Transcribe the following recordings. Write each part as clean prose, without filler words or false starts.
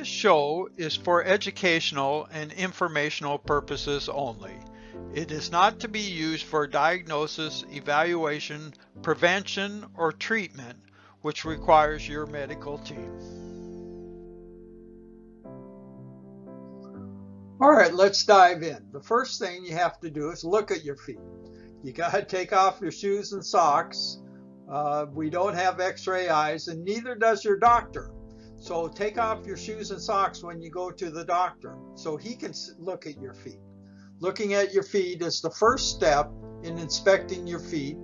This show is for educational and informational purposes only. It is not to be used for diagnosis, evaluation, prevention, or treatment, which requires your medical team. All right, let's dive in. The first thing you have to do is look at your feet. You got to take off your shoes and socks. We don't have x-ray eyes, and neither does your doctor. So take off your shoes and socks when you go to the doctor so he can look at your feet. Looking at your feet is the first step in inspecting your feet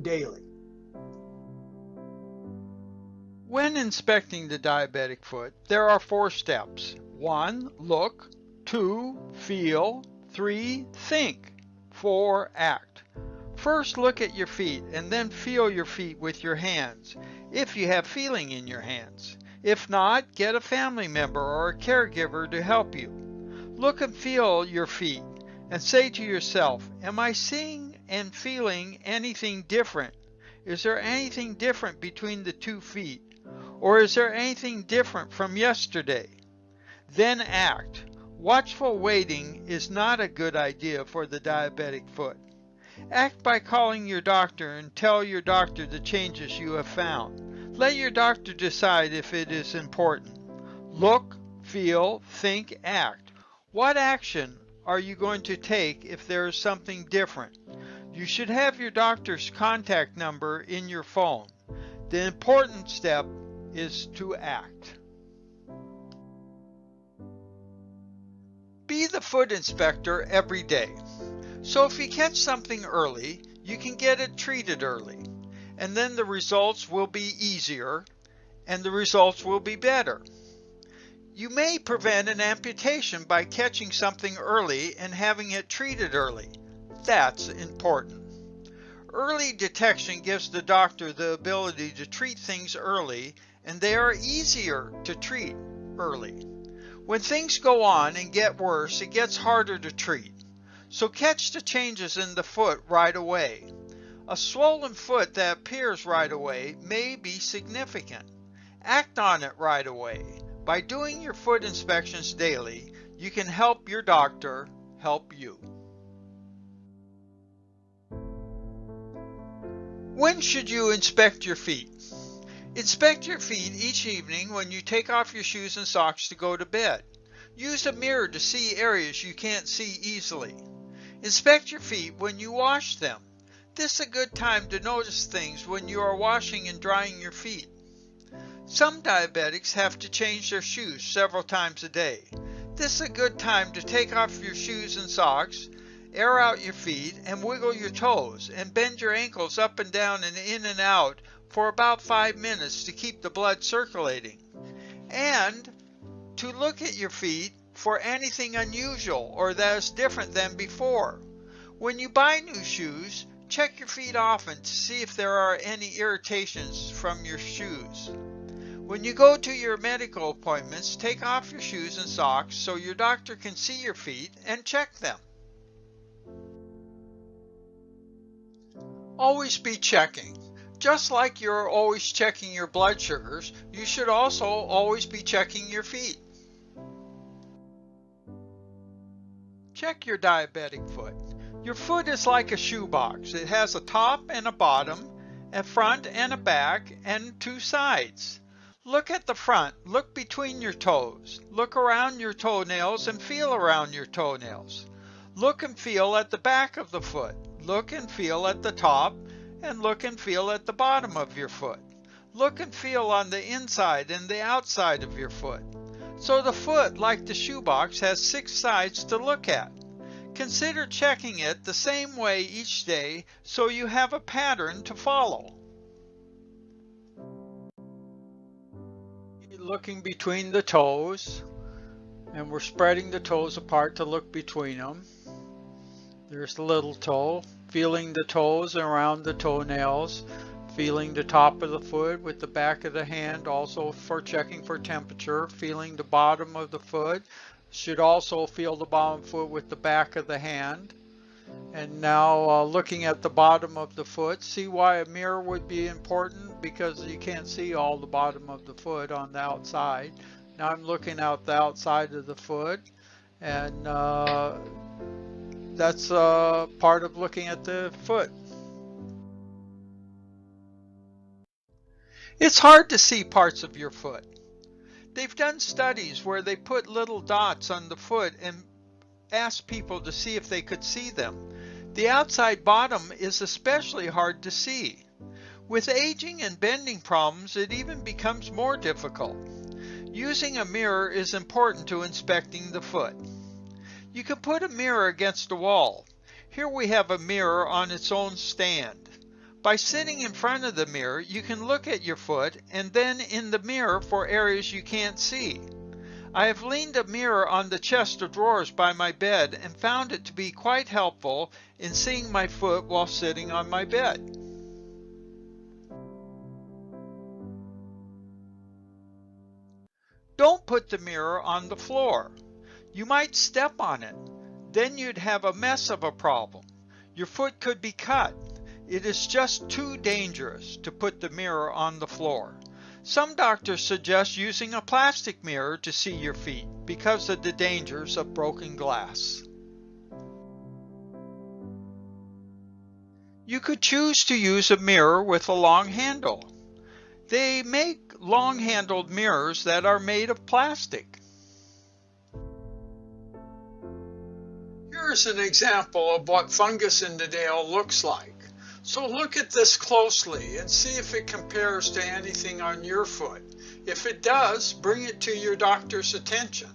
daily. When inspecting the diabetic foot, there are 4 steps. 1, look. 2, feel. 3, think. 4, act. First, look at your feet and then feel your feet with your hands, if you have feeling in your hands. If not, get a family member or a caregiver to help you. Look and feel your feet and say to yourself, am I seeing and feeling anything different? Is there anything different between the 2 feet? Or is there anything different from yesterday? Then act. Watchful waiting is not a good idea for the diabetic foot. Act by calling your doctor and tell your doctor the changes you have found. Let your doctor decide if it is important. Look, feel, think, act. What action are you going to take if there is something different? You should have your doctor's contact number in your phone. The important step is to act. Be the foot inspector every day. So if you catch something early, you can get it treated early. And then the results will be easier and the results will be better. You may prevent an amputation by catching something early and having it treated early. That's important. Early detection gives the doctor the ability to treat things early, and they are easier to treat early. When things go on and get worse, it gets harder to treat. So catch the changes in the foot right away. A swollen foot that appears right away may be significant. Act on it right away. By doing your foot inspections daily, you can help your doctor help you. When should you inspect your feet? Inspect your feet each evening when you take off your shoes and socks to go to bed. Use a mirror to see areas you can't see easily. Inspect your feet when you wash them. This is a good time to notice things when you are washing and drying your feet. Some diabetics have to change their shoes several times a day. This is a good time to take off your shoes and socks, air out your feet, and wiggle your toes, and bend your ankles up and down and in and out for about 5 minutes to keep the blood circulating. And to look at your feet for anything unusual or that is different than before. When you buy new shoes, check your feet often to see if there are any irritations from your shoes. When you go to your medical appointments, take off your shoes and socks so your doctor can see your feet and check them. Always be checking. Just like you're always checking your blood sugars, you should also always be checking your feet. Check your diabetic foot. Your foot is like a shoebox. It has a top and a bottom, a front and a back, and 2 sides. Look at the front. Look between your toes. Look around your toenails and feel around your toenails. Look and feel at the back of the foot. Look and feel at the top, and look and feel at the bottom of your foot. Look and feel on the inside and the outside of your foot. So the foot, like the shoebox, has 6 sides to look at. Consider checking it the same way each day so you have a pattern to follow. Looking between the toes, and we're spreading the toes apart to look between them. There's the little toe, feeling the toes around the toenails, feeling the top of the foot with the back of the hand, also for checking for temperature, feeling the bottom of the foot. Should also feel the bottom foot with the back of the hand. And now looking at the bottom of the foot, see why a mirror would be important, because you can't see all the bottom of the foot on the outside. Now I'm looking out the outside of the foot, and that's part of looking at the foot. It's hard to see parts of your foot. They've done studies where they put little dots on the foot and asked people to see if they could see them. The outside bottom is especially hard to see. With aging and bending problems, it even becomes more difficult. Using a mirror is important to inspecting the foot. You can put a mirror against a wall. Here we have a mirror on its own stand. By sitting in front of the mirror, you can look at your foot and then in the mirror for areas you can't see. I have leaned a mirror on the chest of drawers by my bed and found it to be quite helpful in seeing my foot while sitting on my bed. Don't put the mirror on the floor. You might step on it. Then you'd have a mess of a problem. Your foot could be cut. It is just too dangerous to put the mirror on the floor. Some doctors suggest using a plastic mirror to see your feet because of the dangers of broken glass. You could choose to use a mirror with a long handle. They make long-handled mirrors that are made of plastic. Here's an example of what fungus in the nail looks like. So look at this closely and see if it compares to anything on your foot. If it does, bring it to your doctor's attention.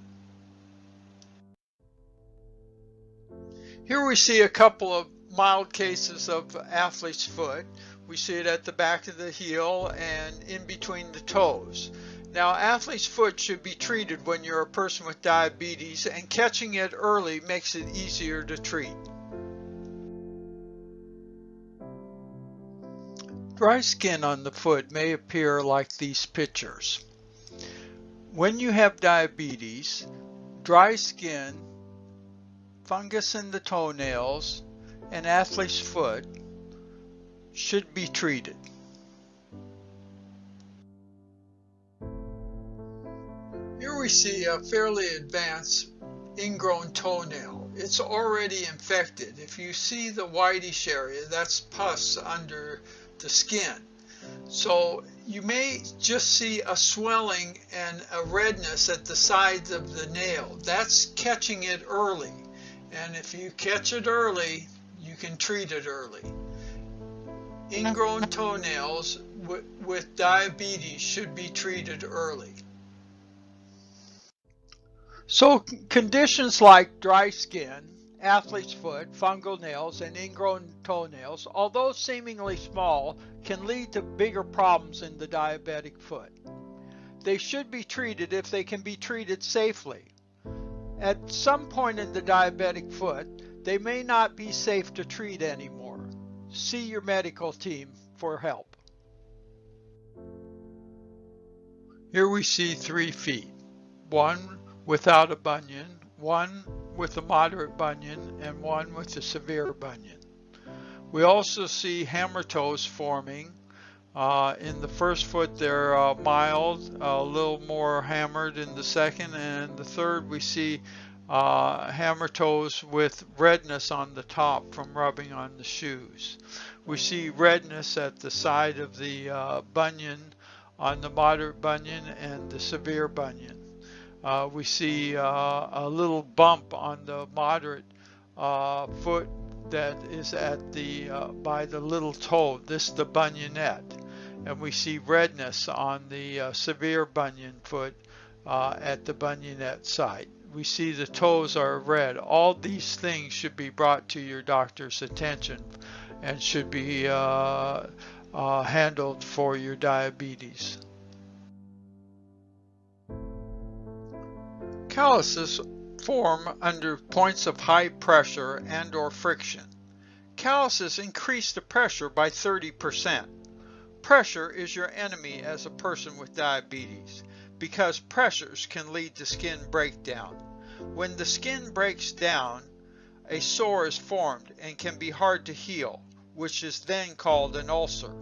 Here we see a couple of mild cases of athlete's foot. We see it at the back of the heel and in between the toes. Now, athlete's foot should be treated when you're a person with diabetes, and catching it early makes it easier to treat. Dry skin on the foot may appear like these pictures. When you have diabetes, dry skin, fungus in the toenails, and athlete's foot should be treated. Here we see a fairly advanced ingrown toenail. It's already infected. If you see the whitish area, that's pus under the skin. So you may just see a swelling and a redness at the sides of the nail. That's catching it early. And if you catch it early, you can treat it early. Ingrown toenails with diabetes should be treated early. So conditions like dry skin, athlete's foot, fungal nails, and ingrown toenails, although seemingly small, can lead to bigger problems in the diabetic foot. They should be treated if they can be treated safely. At some point in the diabetic foot, they may not be safe to treat anymore. See your medical team for help. Here we see 3 feet. One without a bunion, one with a moderate bunion, and one with a severe bunion. We also see hammer toes forming. In the first foot they're mild, a little more hammered in the second, and the third we see hammer toes with redness on the top from rubbing on the shoes. We see redness at the side of the bunion on the moderate bunion and the severe bunion. We see a little bump on the moderate foot that is at the by the little toe. This is the bunionette. And we see redness on the severe bunion foot at the bunionette site. We see the toes are red. All these things should be brought to your doctor's attention and should be handled for your diabetes. Calluses form under points of high pressure and or friction. Calluses increase the pressure by 30%. Pressure is your enemy as a person with diabetes because pressures can lead to skin breakdown. When the skin breaks down, a sore is formed and can be hard to heal, which is then called an ulcer.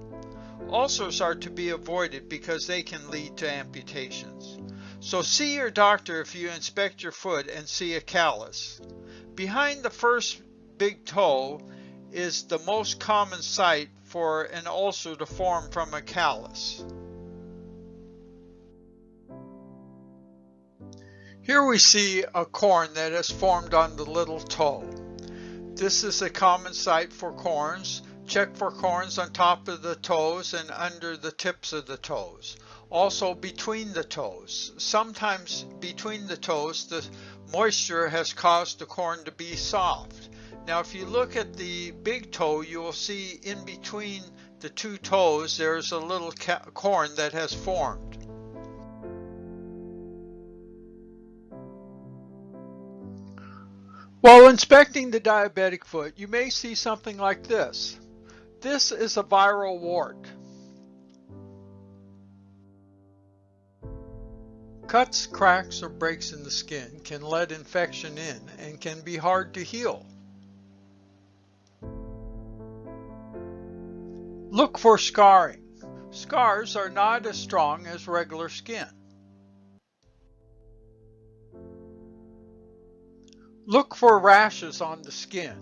Ulcers are to be avoided because they can lead to amputations. So see your doctor if you inspect your foot and see a callus. Behind the first big toe is the most common site for an ulcer to form from a callus. Here we see a corn that has formed on the little toe. This is a common site for corns. Check for corns on top of the toes and under the tips of the toes. Also between the toes. Sometimes between the toes the moisture has caused the corn to be soft. Now if you look at the big toe, you will see in between the two toes there's a little corn that has formed. While inspecting the diabetic foot, you may see something like this. This is a viral wart. Cuts, cracks, or breaks in the skin can let infection in and can be hard to heal. Look for scarring. Scars are not as strong as regular skin. Look for rashes on the skin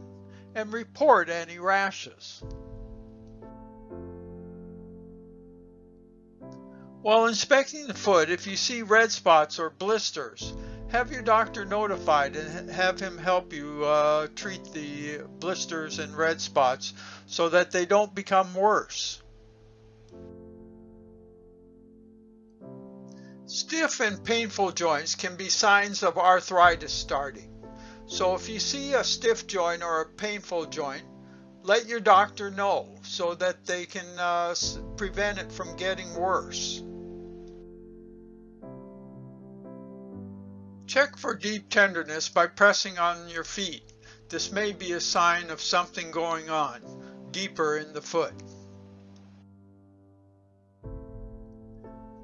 and report any rashes. While inspecting the foot, if you see red spots or blisters, have your doctor notified and have him help you treat the blisters and red spots so that they don't become worse. Stiff and painful joints can be signs of arthritis starting. So if you see a stiff joint or a painful joint, let your doctor know so that they can prevent it from getting worse. Check for deep tenderness by pressing on your feet. This may be a sign of something going on deeper in the foot.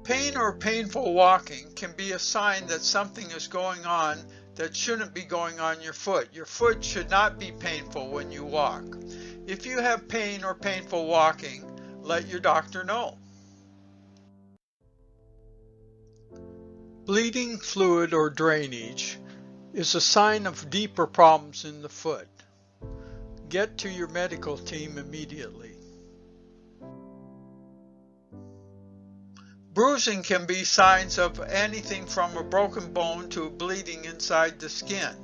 Pain or painful walking can be a sign that something is going on that shouldn't be going on your foot. Your foot should not be painful when you walk. If you have pain or painful walking, let your doctor know. Bleeding fluid or drainage is a sign of deeper problems in the foot. Get to your medical team immediately. Bruising can be signs of anything from a broken bone to bleeding inside the skin.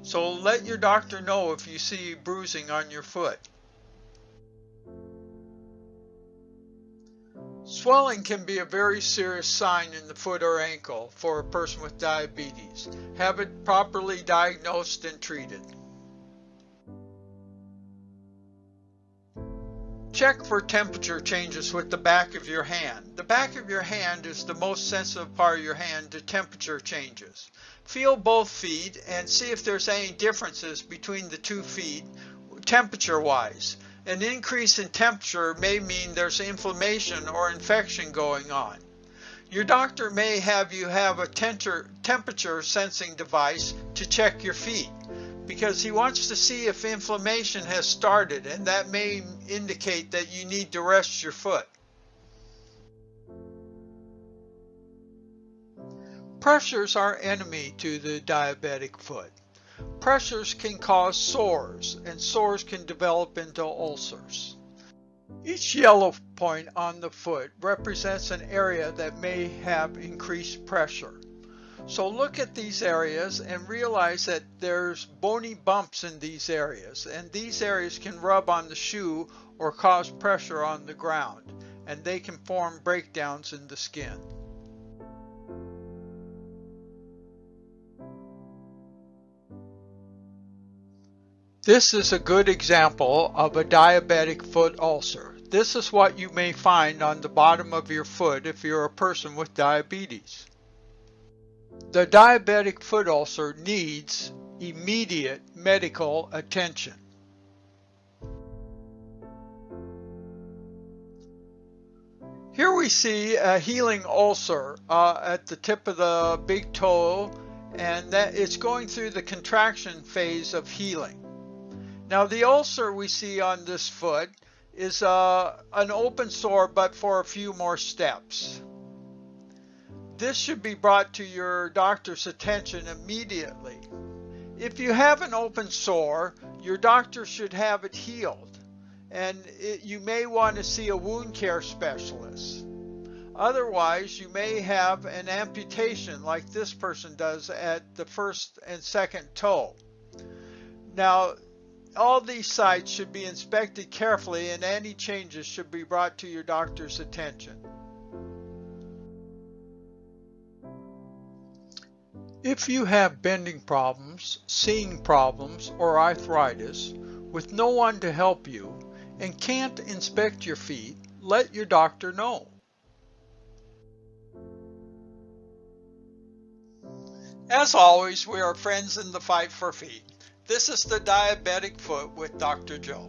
So let your doctor know if you see bruising on your foot. Swelling can be a very serious sign in the foot or ankle for a person with diabetes. Have it properly diagnosed and treated. Check for temperature changes with the back of your hand. The back of your hand is the most sensitive part of your hand to temperature changes. Feel both feet and see if there's any differences between the two feet temperature-wise. An increase in temperature may mean there's inflammation or infection going on. Your doctor may have you have a temperature sensing device to check your feet, because he wants to see if inflammation has started, and that may indicate that you need to rest your foot. Pressures are enemy to the diabetic foot. Pressures can cause sores, and sores can develop into ulcers. Each yellow point on the foot represents an area that may have increased pressure. So look at these areas and realize that there's bony bumps in these areas, and these areas can rub on the shoe or cause pressure on the ground, and they can form breakdowns in the skin. This is a good example of a diabetic foot ulcer. This is what you may find on the bottom of your foot if you're a person with diabetes. The diabetic foot ulcer needs immediate medical attention. Here we see a healing ulcer at the tip of the big toe, and that it's going through the contraction phase of healing. Now the ulcer we see on this foot is an open sore, but for a few more steps. This should be brought to your doctor's attention immediately. If you have an open sore, your doctor should have it healed, and you may want to see a wound care specialist. Otherwise, you may have an amputation like this person does at the first and second toe. Now, all these sites should be inspected carefully, and any changes should be brought to your doctor's attention. If you have bending problems, seeing problems, or arthritis with no one to help you and can't inspect your feet, let your doctor know. As always, we are friends in the fight for feet. This is the Diabetic Foot with Dr. Joe.